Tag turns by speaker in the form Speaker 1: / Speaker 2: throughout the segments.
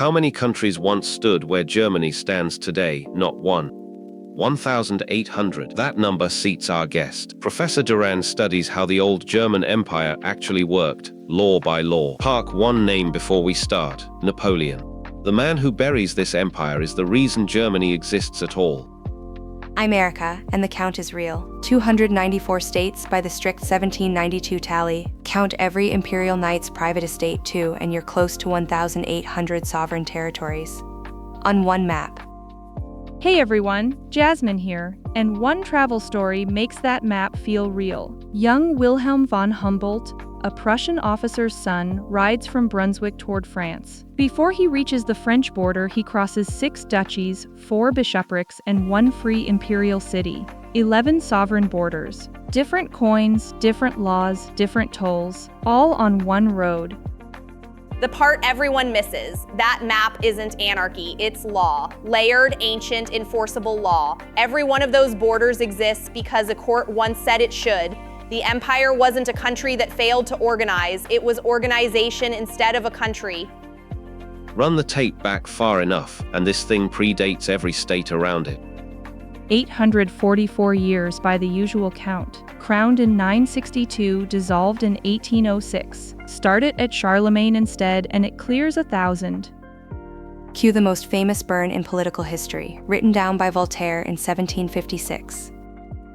Speaker 1: How many countries once stood where Germany stands today? Not one. 1,800. That number seats our guest. Professor Duran studies how the old German Empire actually worked, law by law. Park one name before we start: Napoleon. The man who buries this empire is the reason Germany exists at all.
Speaker 2: I'm Erica, and the count is real. 294 states by the strict 1792 tally. Count every imperial knight's private estate too, and you're close to 1,800 sovereign territories. On one map.
Speaker 3: Hey everyone, Jasmine here, and one travel story makes that map feel real. Young Wilhelm von Humboldt, a Prussian officer's son, rides from Brunswick toward France. Before he reaches the French border, he crosses 6 duchies, 4 bishoprics, and 1 free imperial city. 11 sovereign borders. Different coins, different laws, different tolls, all on one road.
Speaker 4: The part everyone misses: that map isn't anarchy, it's law. Layered, ancient, enforceable law. Every one of those borders exists because a court once said it should. The empire wasn't a country that failed to organize, it was organization instead of a country.
Speaker 1: Run the tape back far enough, and this thing predates every state around it.
Speaker 3: 844 years by the usual count. Crowned in 962, dissolved in 1806. Start it at Charlemagne instead, and it clears 1,000.
Speaker 2: Cue the most famous burn in political history, written down by Voltaire in 1756.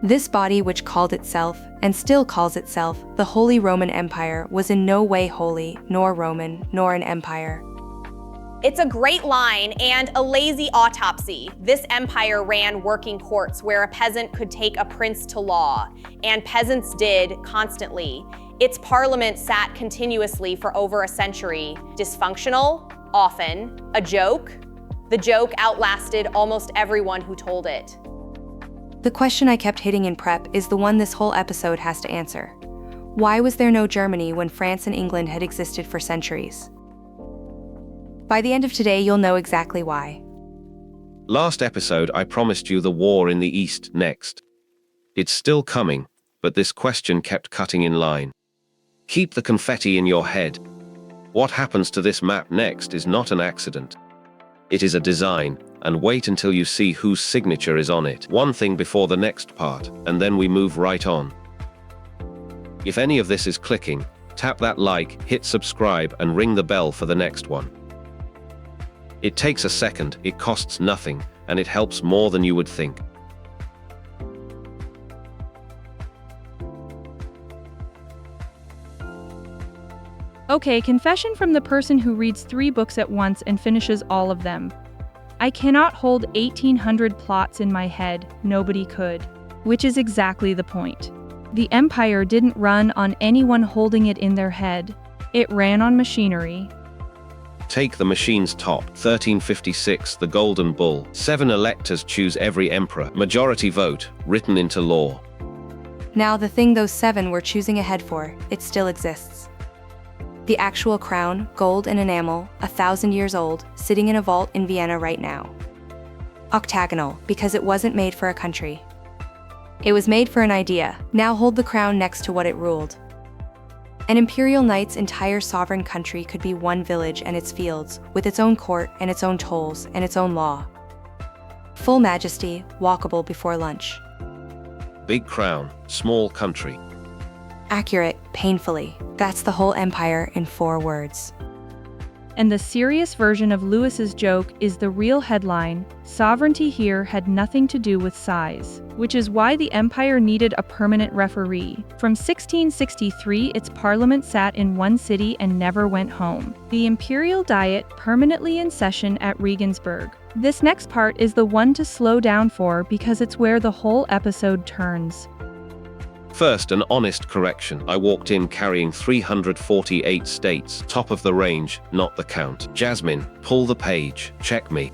Speaker 2: This body, which called itself, and still calls itself, the Holy Roman Empire, was in no way holy, nor Roman, nor an empire.
Speaker 4: It's a great line and a lazy autopsy. This empire ran working courts where a peasant could take a prince to law, and peasants did constantly. Its parliament sat continuously for over a century. Dysfunctional? Often. A joke? The joke outlasted almost everyone who told it.
Speaker 2: The question I kept hitting in prep is the one this whole episode has to answer. Why was there no Germany when France and England had existed for centuries? By the end of today, you'll know exactly why.
Speaker 1: Last episode, I promised you the war in the East next. It's still coming, but this question kept cutting in line. Keep the confetti in your head. What happens to this map next is not an accident. It is a design, and wait until you see whose signature is on it. One thing before the next part, and then we move right on. If any of this is clicking, tap that like, hit subscribe, and ring the bell for the next one. It takes a second, it costs nothing, and it helps more than you would think.
Speaker 3: Okay, confession from the person who reads 3 books at once and finishes all of them. I cannot hold 1,800 plots in my head, nobody could. Which is exactly the point. The empire didn't run on anyone holding it in their head. It ran on machinery.
Speaker 1: Take the machine's top. 1356, the Golden Bull. 7 electors choose every emperor. Majority vote, written into law.
Speaker 2: Now the thing those 7 were choosing ahead for, it still exists. The actual crown, gold and enamel, 1,000 years old, sitting in a vault in Vienna right now. Octagonal, because it wasn't made for a country. It was made for an idea. Now hold the crown next to what it ruled. An imperial knight's entire sovereign country could be one village and its fields, with its own court and its own tolls and its own law. Full majesty, walkable before lunch.
Speaker 1: Big crown, small country.
Speaker 2: Accurate, painfully. That's the whole empire in 4 words.
Speaker 3: And the serious version of Lewis's joke is the real headline: sovereignty here had nothing to do with size, which is why the empire needed a permanent referee. From 1663, its parliament sat in one city and never went home. The imperial diet permanently in session at Regensburg. This next part is the one to slow down for because it's where the whole episode turns.
Speaker 1: First, an honest correction. I walked in carrying 348 states, top of the range, not the count. Jasmine, pull the page, check me.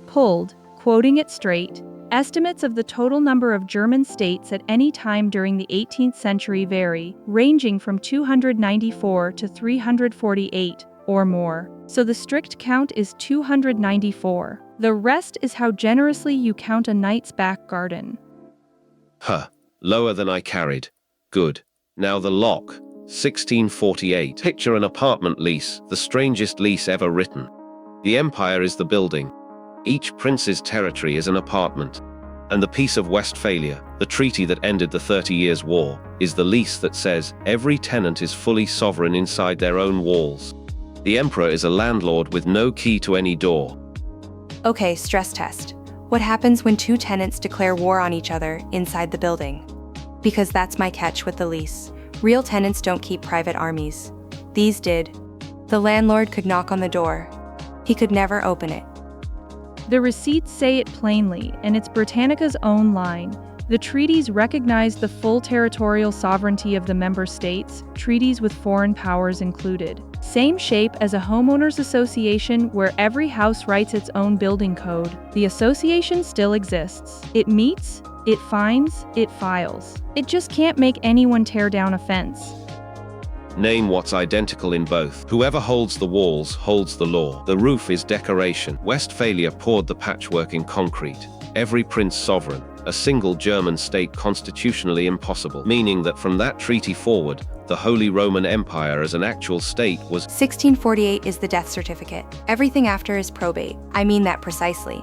Speaker 3: Pulled, quoting it straight. Estimates of the total number of German states at any time during the 18th century vary, ranging from 294 to 348, or more. So the strict count is 294. The rest is how generously you count a knight's back garden.
Speaker 1: Huh. Lower than I carried. Good. Now the lock. 1648. Picture an apartment lease, the strangest lease ever written. The empire is the building. Each prince's territory is an apartment. And the Peace of Westphalia, the treaty that ended the 30 Years' War, is the lease that says every tenant is fully sovereign inside their own walls. The emperor is a landlord with no key to any door.
Speaker 2: Okay, stress test. What happens when two tenants declare war on each other inside the building? Because that's my catch with the lease. Real tenants don't keep private armies. These did. The landlord could knock on the door. He could never open it.
Speaker 3: The receipts say it plainly, and it's Britannica's own line. The treaties recognize the full territorial sovereignty of the member states, treaties with foreign powers included. Same shape as a homeowners association where every house writes its own building code. The association still exists. It meets, it fines, it files. It just can't make anyone tear down a fence.
Speaker 1: Name what's identical in both. Whoever holds the walls holds the law. The roof is decoration. Westphalia poured the patchwork in concrete. Every prince sovereign. A single German state constitutionally impossible. Meaning that from that treaty forward, the Holy Roman Empire as an actual state was
Speaker 2: 1648 is the death certificate. Everything after is probate. I mean that precisely.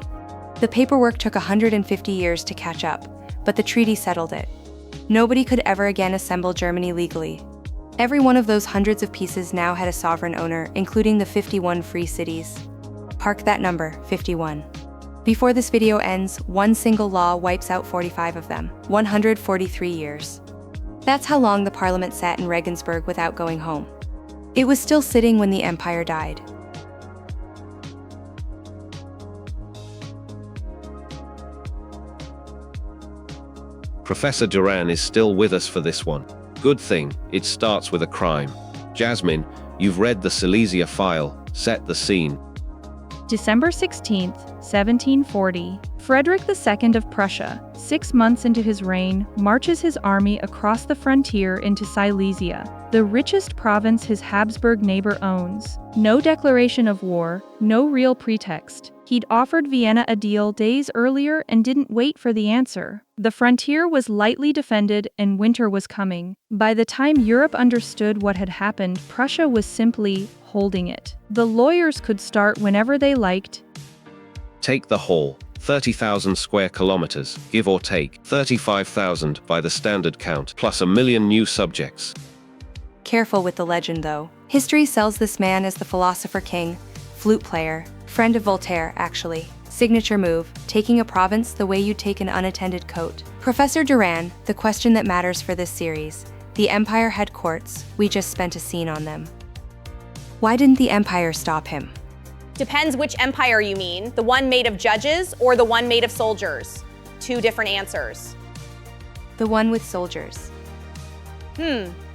Speaker 2: The paperwork took 150 years to catch up, but the treaty settled it. Nobody could ever again assemble Germany legally. Every one of those hundreds of pieces now had a sovereign owner, including the 51 free cities. Park that number, 51. Before this video ends, one single law wipes out 45 of them, 143 years. That's how long the parliament sat in Regensburg without going home. It was still sitting when the empire died.
Speaker 1: Professor Duran is still with us for this one. Good thing, it starts with a crime. Jasmine, you've read the Silesia file, set the scene.
Speaker 3: December 16, 1740, Frederick II of Prussia, 6 months into his reign, marches his army across the frontier into Silesia, the richest province his Habsburg neighbor owns. No declaration of war, no real pretext. He'd offered Vienna a deal days earlier and didn't wait for the answer. The frontier was lightly defended and winter was coming. By the time Europe understood what had happened, Prussia was simply holding it. The lawyers could start whenever they liked.
Speaker 1: Take the whole, 30,000 square kilometers, give or take, 35,000 by the standard count, plus 1 million new subjects.
Speaker 2: Careful with the legend, though. History sells this man as the philosopher king, flute player, friend of Voltaire, actually. Signature move, taking a province the way you'd take an unattended coat. Professor Duran, the question that matters for this series. The empire had courts, we just spent a scene on them. Why didn't the empire stop him?
Speaker 4: Depends which empire you mean, the one made of judges or the one made of soldiers. Two different answers.
Speaker 2: The one with soldiers.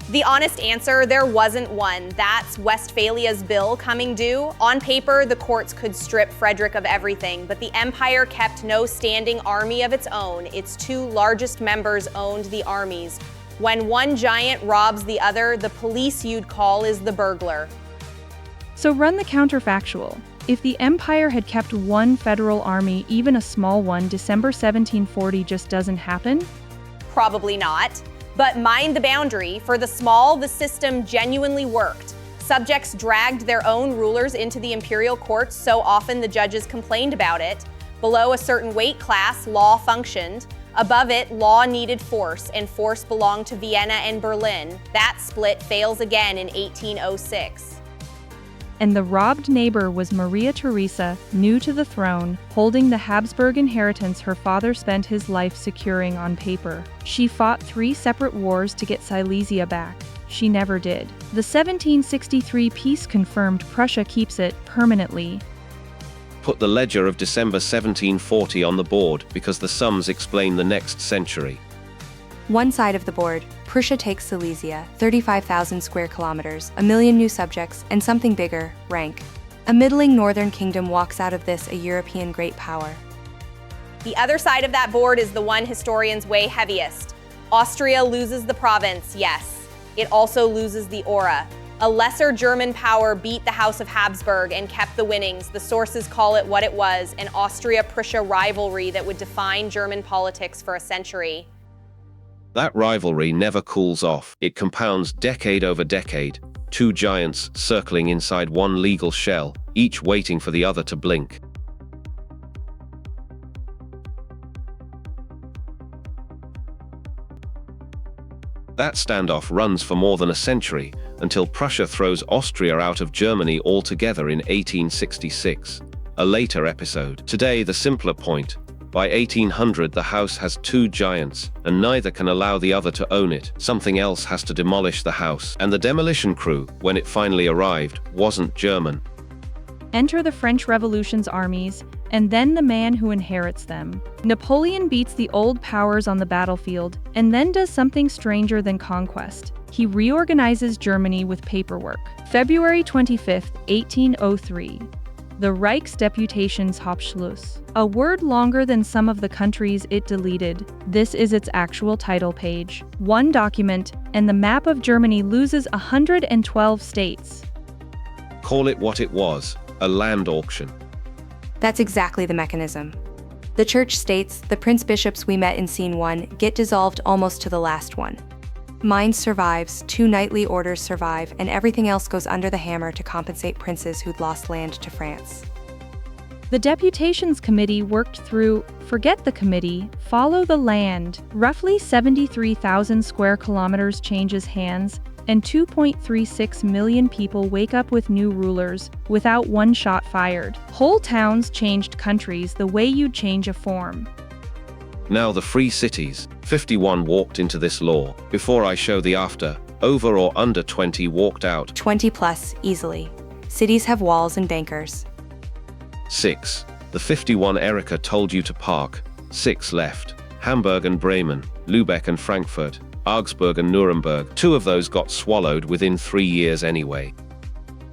Speaker 4: The honest answer, there wasn't one. That's Westphalia's bill coming due. On paper, the courts could strip Frederick of everything, but the empire kept no standing army of its own. Its two largest members owned the armies. When one giant robs the other, the police you'd call is the burglar.
Speaker 3: So run the counterfactual. If the empire had kept one federal army, even a small one, December 1740 just doesn't happen?
Speaker 4: Probably not. But mind the boundary, for the small, the system genuinely worked. Subjects dragged their own rulers into the imperial courts so often the judges complained about it. Below a certain weight class, law functioned. Above it, law needed force, and force belonged to Vienna and Berlin. That split fails again in 1806.
Speaker 3: And the robbed neighbor was Maria Theresa, new to the throne, holding the Habsburg inheritance her father spent his life securing on paper. She fought 3 separate wars to get Silesia back. She never did. The 1763 peace confirmed Prussia keeps it permanently.
Speaker 1: Put the ledger of December 1740 on the board because the sums explain the next century.
Speaker 2: One side of the board, Prussia takes Silesia, 35,000 square kilometers, 1 million new subjects, and something bigger, rank. A middling northern kingdom walks out of this a European great power.
Speaker 4: The other side of that board is the one historians weigh heaviest. Austria loses the province, yes. It also loses the aura. A lesser German power beat the House of Habsburg and kept the winnings. The sources call it what it was, an Austria-Prussia rivalry that would define German politics for a century.
Speaker 1: That rivalry never cools off. It compounds decade over decade. two giants circling inside one legal shell, each waiting for the other to blink. That standoff runs for more than a century, until Prussia throws Austria out of Germany altogether in 1866. A later episode. Today, the simpler point. By 1800, the house has two giants, and neither can allow the other to own it. Something else has to demolish the house. And the demolition crew, when it finally arrived, wasn't German.
Speaker 3: Enter the French Revolution's armies, and then the man who inherits them. Napoleon beats the old powers on the battlefield, and then does something stranger than conquest. He reorganizes Germany with paperwork. February 25, 1803. The Reichsdeputationshauptschluss. A word longer than some of the countries it deleted. This is its actual title page. One document, and the map of Germany loses 112 states.
Speaker 1: Call it what it was, a land auction.
Speaker 2: That's exactly the mechanism. The church states, the prince-bishops we met in scene 1, get dissolved almost to the last one. Mine survives, 2 knightly orders survive, and everything else goes under the hammer to compensate princes who'd lost land to France.
Speaker 3: The Deputations Committee worked through, forget the committee, follow the land. Roughly 73,000 square kilometers changes hands, and 2.36 million people wake up with new rulers, without one shot fired. Whole towns changed countries the way you'd change a form.
Speaker 1: Now the free cities. 51 walked into this law. Before I show the after, over or under 20 walked out.
Speaker 2: 20 plus, easily. Cities have walls and bankers.
Speaker 1: 6. The 51 Erika told you to park. 6 left. Hamburg and Bremen, Lübeck and Frankfurt, Augsburg and Nuremberg. 2 of those got swallowed within 3 years anyway.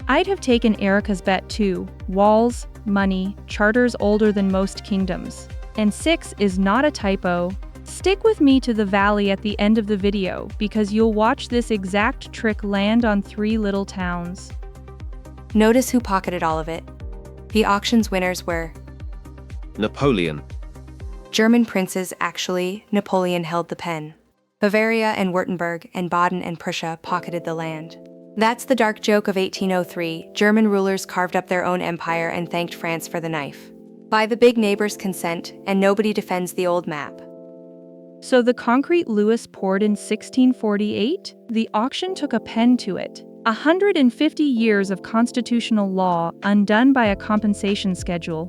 Speaker 3: I'd have taken Erika's bet too. Walls, money, charters older than most kingdoms. And 6 is not a typo. Stick with me to the valley at the end of the video, because you'll watch this exact trick land on 3 little towns.
Speaker 2: Notice who pocketed all of it. The auction's winners were
Speaker 1: Napoleon.
Speaker 2: German princes. Actually, Napoleon held the pen. Bavaria and Württemberg and Baden and Prussia pocketed the land. That's the dark joke of 1803. German rulers carved up their own empire and thanked France for the knife. By the big neighbor's consent, and nobody defends the old map.
Speaker 3: So the concrete Lewis poured in 1648? The auction took a pen to it. 150 years of constitutional law undone by a compensation schedule.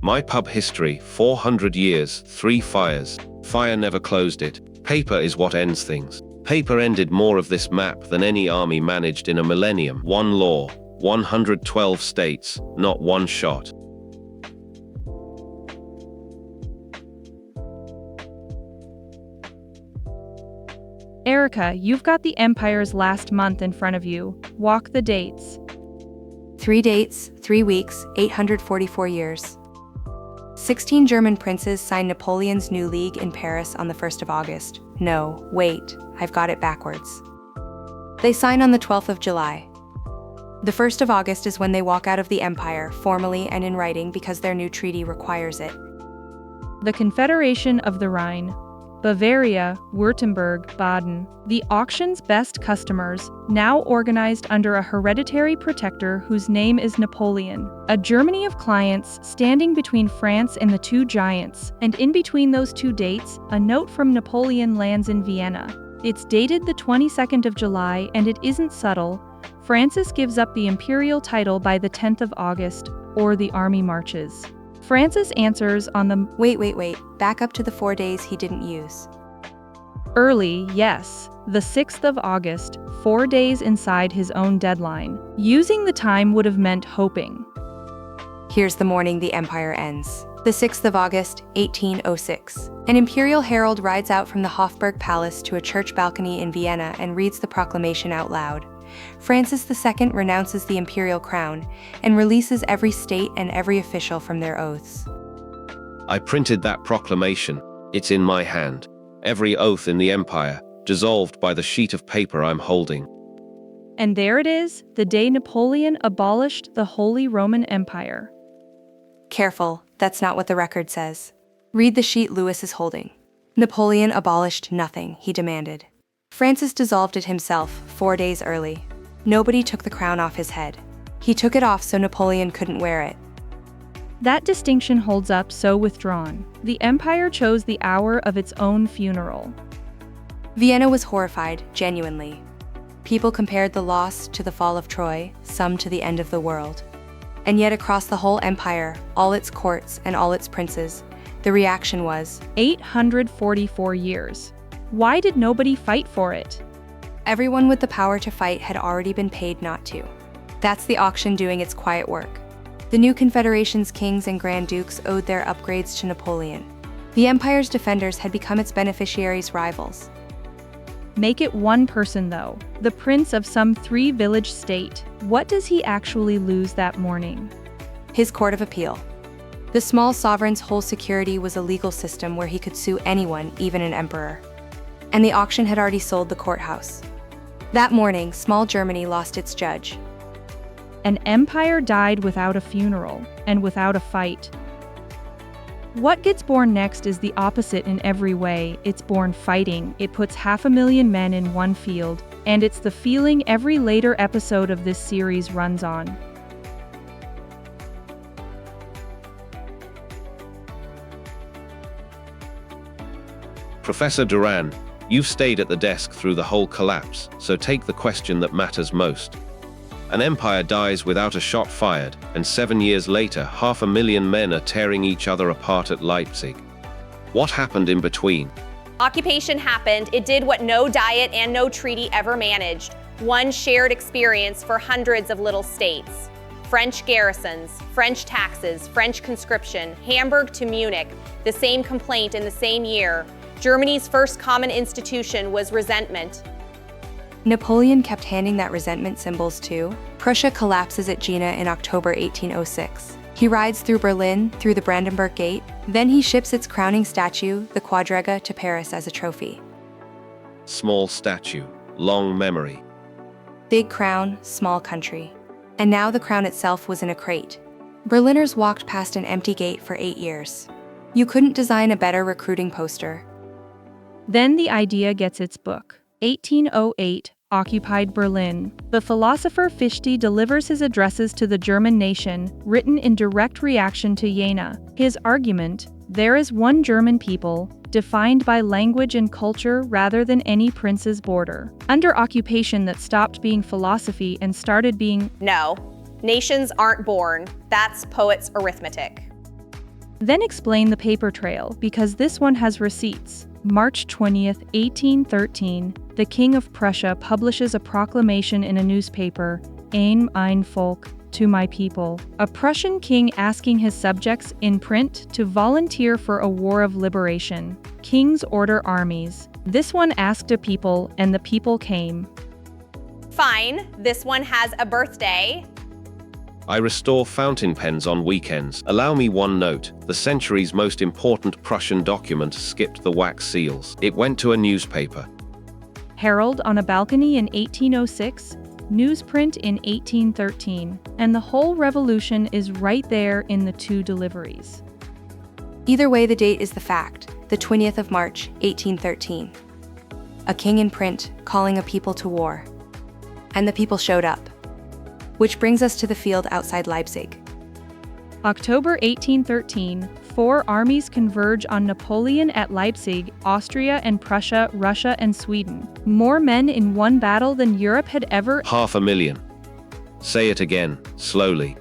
Speaker 1: My pub history, 400 years, 3 fires. Fire never closed it. Paper is what ends things. Paper ended more of this map than any army managed in a millennium. 1 law, 112 states, not one shot.
Speaker 3: Erika, you've got the empire's last month in front of you. Walk the dates.
Speaker 2: 3 dates, 3 weeks, 844 years. 16 German princes signed Napoleon's new league in Paris on the 1st of August. No, wait, I've got it backwards. They sign on the 12th of July. The 1st of August is when they walk out of the empire, formally and in writing because their new treaty requires it.
Speaker 3: The Confederation of the Rhine. Bavaria, Württemberg, Baden, the auction's best customers, now organized under a hereditary protector whose name is Napoleon. A Germany of clients standing between France and the 2 giants, and in between those 2 dates, a note from Napoleon lands in Vienna. It's dated the 22nd of July, and it isn't subtle. Francis gives up the imperial title by the 10th of August, or the army marches. Francis answers on the
Speaker 2: Wait, back up to the 4 days he didn't use.
Speaker 3: Early, yes, the 6th of August, 4 days inside his own deadline. Using the time would have meant hoping.
Speaker 2: Here's the morning the empire ends. The 6th of August, 1806. An imperial herald rides out from the Hofburg Palace to a church balcony in Vienna and reads the proclamation out loud. Francis II renounces the imperial crown and releases every state and every official from their oaths.
Speaker 1: I printed that proclamation. It's in my hand. Every oath in the empire, dissolved by the sheet of paper I'm holding.
Speaker 3: And there it is, the day Napoleon abolished the Holy Roman Empire.
Speaker 2: Careful, that's not what the record says. Read the sheet Louis is holding. Napoleon abolished nothing, he demanded. Francis dissolved it himself, 4 days early. Nobody took the crown off his head. He took it off so Napoleon couldn't wear it.
Speaker 3: That distinction holds up so withdrawn. The empire chose the hour of its own funeral.
Speaker 2: Vienna was horrified, genuinely. People compared the loss to the fall of Troy, some to the end of the world. And yet across the whole empire, all its courts and all its princes, the reaction was
Speaker 3: 844 years. Why did nobody fight for it?
Speaker 2: everyone with the power to fight had already been paid not to. That's the auction doing its quiet work. The new confederation's kings and grand dukes owed their upgrades to Napoleon. The empire's defenders had become its beneficiaries' rivals.
Speaker 3: Make it one person, though, the prince of some three-village state. What does he actually lose that morning?
Speaker 2: His court of appeal. The small sovereign's whole security was a legal system where he could sue anyone, even an emperor. And the auction had already sold the courthouse. That morning, small Germany lost its judge.
Speaker 3: An empire died without a funeral, and without a fight. What gets born next is the opposite in every way. It's born fighting, it puts 500,000 men in one field, and it's the feeling every later episode of this series runs on.
Speaker 1: Professor Duran, you've stayed at the desk through the whole collapse, so take the question that matters most. An empire dies without a shot fired, and 7 years later, 500,000 men are tearing each other apart at Leipzig. What happened in between?
Speaker 4: Occupation happened. It did what no diet and no treaty ever managed. One shared experience for hundreds of little states. French garrisons, French taxes, French conscription, Hamburg to Munich, the same complaint in the same year. Germany's first common institution was resentment.
Speaker 2: Napoleon kept handing that resentment symbols too. Prussia collapses at Jena in October 1806. He rides through Berlin, through the Brandenburg Gate, then he ships its crowning statue, the Quadriga, to Paris as a trophy.
Speaker 1: Small statue, long memory.
Speaker 2: Big crown, small country. And now the crown itself was in a crate. Berliners walked past an empty gate for 8 years. You couldn't design a better recruiting poster.
Speaker 3: Then the idea gets its book. 1808, occupied Berlin. The philosopher Fichte delivers his addresses to the German nation, written in direct reaction to Jena. His argument, there is one German people, defined by language and culture rather than any prince's border. Under occupation that stopped being philosophy and started being,
Speaker 4: No, nations aren't born. That's poet's arithmetic.
Speaker 3: Then explain the paper trail, because this one has receipts. March 20th, 1813, the King of Prussia publishes a proclamation in a newspaper, An Mein Volk, to my people. A Prussian king asking his subjects, in print, to volunteer for a war of liberation. Kings order armies. This one asked a people, and the people came.
Speaker 4: Fine, this one has a birthday.
Speaker 1: I restore fountain pens on weekends. Allow me one note. The century's most important Prussian document skipped the wax seals. It went to a newspaper.
Speaker 3: Herald on a balcony in 1806, newsprint in 1813, and the whole revolution is right there in the two deliveries.
Speaker 2: Either way, the date is the fact, the 20th of March, 1813. A king in print calling a people to war. And the people showed up. Which brings us to the field outside Leipzig.
Speaker 3: October 1813, 4 armies converge on Napoleon at Leipzig, Austria and Prussia, Russia and Sweden. More men in one battle than Europe had ever.
Speaker 1: 500,000. Say it again, slowly.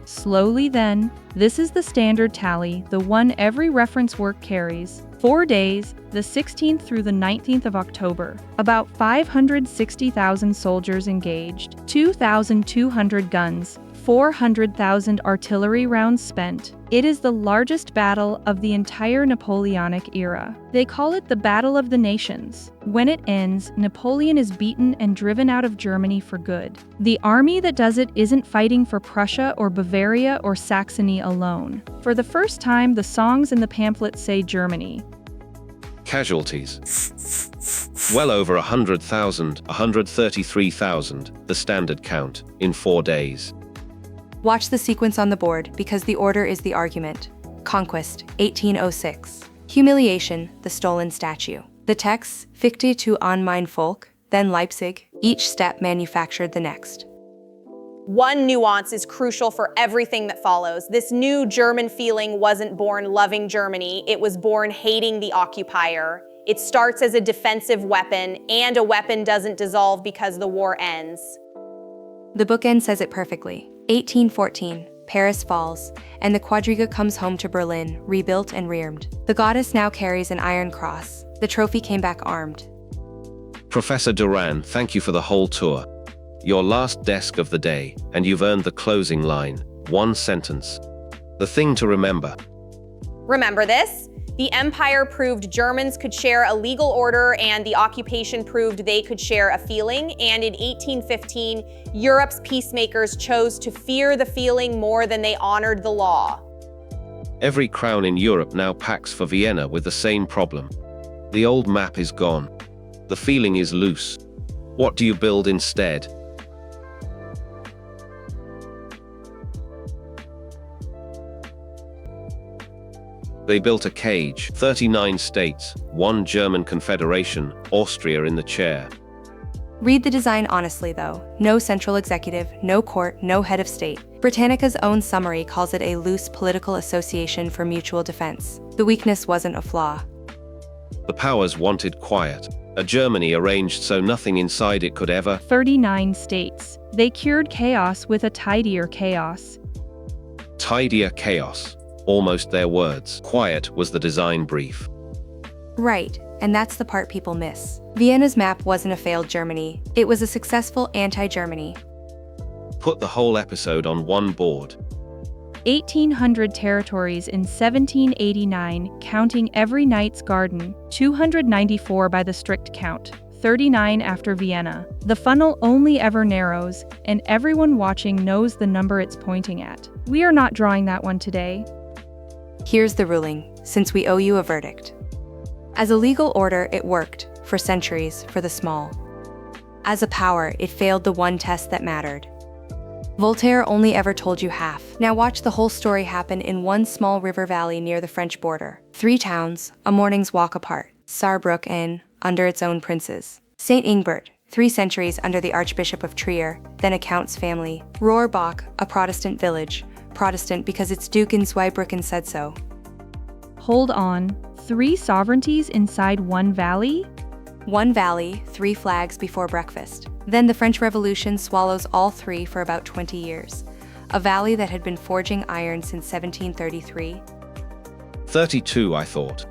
Speaker 3: Slowly then, this is the standard tally, the one every reference work carries. 4 days, the 16th through the 19th of October. About 560,000 soldiers engaged, 2,200 guns, 400,000 artillery rounds spent. It is the largest battle of the entire Napoleonic era. They call it the Battle of the Nations. When it ends, Napoleon is beaten and driven out of Germany for good. The army that does it isn't fighting for Prussia or Bavaria or Saxony alone. For the first time, the songs in the pamphlet say Germany.
Speaker 1: Casualties. Well over 100,000, 133,000, the standard count, in 4 days.
Speaker 2: Watch the sequence on the board because the order is the argument. Conquest, 1806. Humiliation, the stolen statue. The texts, Fichte to An Mein Volk, then Leipzig, each step manufactured the next.
Speaker 4: One nuance is crucial for everything that follows. This new German feeling wasn't born loving Germany, it was born hating the occupier. It starts as a defensive weapon, and a weapon doesn't dissolve because the war ends.
Speaker 2: The bookend says it perfectly. 1814, Paris falls, and the quadriga comes home to Berlin, rebuilt and rearmed. The goddess now carries an iron cross. The trophy came back armed.
Speaker 1: Professor Duran, thank you for the whole tour. Your last desk of the day, and you've earned the closing line. One sentence. The thing to remember.
Speaker 4: Remember this? The empire proved Germans could share a legal order, and the occupation proved they could share a feeling. And in 1815, Europe's peacemakers chose to fear the feeling more than they honored the law.
Speaker 1: Every crown in Europe now packs for Vienna with the same problem. The old map is gone. The feeling is loose. What do you build instead? They built a cage, 39 states, one German confederation, Austria in the chair.
Speaker 2: Read the design honestly, though. No central executive, no court, no head of state. Britannica's own summary calls it a loose political association for mutual defense. The weakness wasn't a flaw.
Speaker 1: The powers wanted quiet. A Germany arranged so nothing inside it could ever.
Speaker 3: 39 states. They cured chaos with a tidier chaos.
Speaker 1: Tidier chaos. Almost their words. Quiet was the design brief.
Speaker 2: Right, and that's the part people miss. Vienna's map wasn't a failed Germany. It was a successful anti-Germany.
Speaker 1: Put the whole episode on one board.
Speaker 3: 1,800 territories in 1789, counting every knight's garden, 294 by the strict count, 39 after Vienna. The funnel only ever narrows, and everyone watching knows the number it's pointing at. We are not drawing that one today.
Speaker 2: Here's the ruling, since we owe you a verdict. As a legal order, it worked, for centuries, for the small. As a power, it failed the one test that mattered. Voltaire only ever told you half. Now watch the whole story happen in one small river valley near the French border. 3 towns, a morning's walk apart. Saarbrück in, under its own princes. St. Ingbert, 3 centuries under the Archbishop of Trier, then a count's family. Rohrbach, a Protestant village. Protestant because its Duke in Zweibrücken said so.
Speaker 3: Hold on, 3 sovereignties inside one valley?
Speaker 2: 1 valley, 3 flags before breakfast. Then the French Revolution swallows all 3 for about 20 years. A valley that had been forging iron since 1733.
Speaker 1: 32, I thought.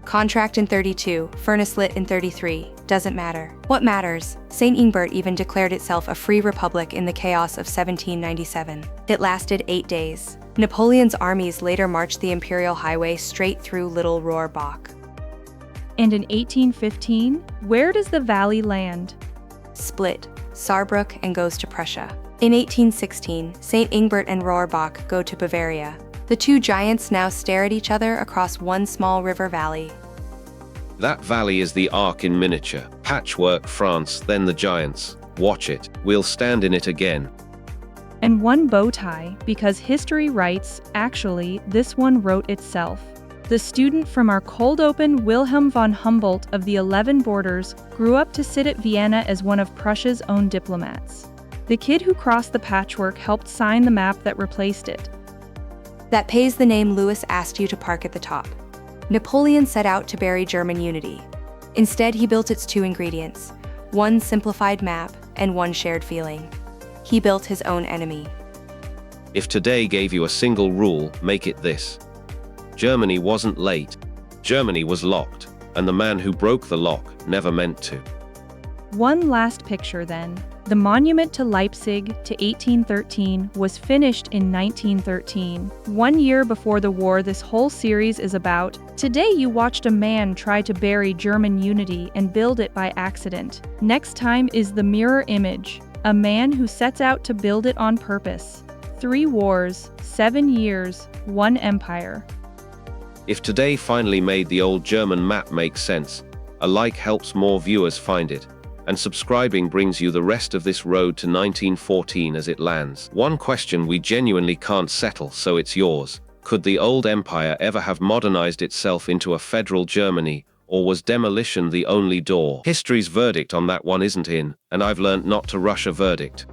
Speaker 2: Contract in 32, furnace lit in 33. Doesn't matter. What matters? St. Ingbert even declared itself a free republic in the chaos of 1797. It lasted 8 days. Napoleon's armies later marched the imperial highway straight through Little Rohrbach.
Speaker 3: And in 1815, where does the valley land?
Speaker 2: Split, Saarbrück, and goes to Prussia. In 1816, St. Ingbert and Rohrbach go to Bavaria. The 2 giants now stare at each other across one small river valley.
Speaker 1: That valley is the arc in miniature. Patchwork France, then the giants. Watch it. We'll stand in it again.
Speaker 3: And one bow tie, because history writes, actually, this one wrote itself. The student from our cold-open Wilhelm von Humboldt of the 11 Borders grew up to sit at Vienna as one of Prussia's own diplomats. The kid who crossed the patchwork helped sign the map that replaced it.
Speaker 2: That pays the name Louis asked you to park at the top. Napoleon set out to bury German unity. Instead, he built its 2 ingredients, 1 simplified map and 1 shared feeling. He built his own enemy.
Speaker 1: If today gave you a single rule, make it this. Germany wasn't late. Germany was locked, and the man who broke the lock never meant to.
Speaker 3: One last picture then. The monument to Leipzig to 1813 was finished in 1913. 1 year before the war this whole series is about. Today you watched a man try to bury German unity and build it by accident. Next time is the mirror image. A man who sets out to build it on purpose. 3 wars, 7 years, 1 empire.
Speaker 1: If today finally made the old German map make sense, a like helps more viewers find it, and subscribing brings you the rest of this road to 1914 as it lands. One question we genuinely can't settle, so it's yours. Could the old empire ever have modernized itself into a federal Germany, Or was demolition the only door? History's verdict on that one isn't in, and I've learnt not to rush a verdict.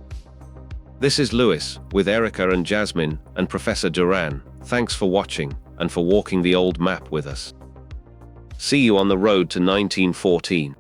Speaker 1: This is Lewis, with Erica and Jasmine, and Professor Duran. Thanks for watching, and for walking the old map with us. See you on the road to 1914.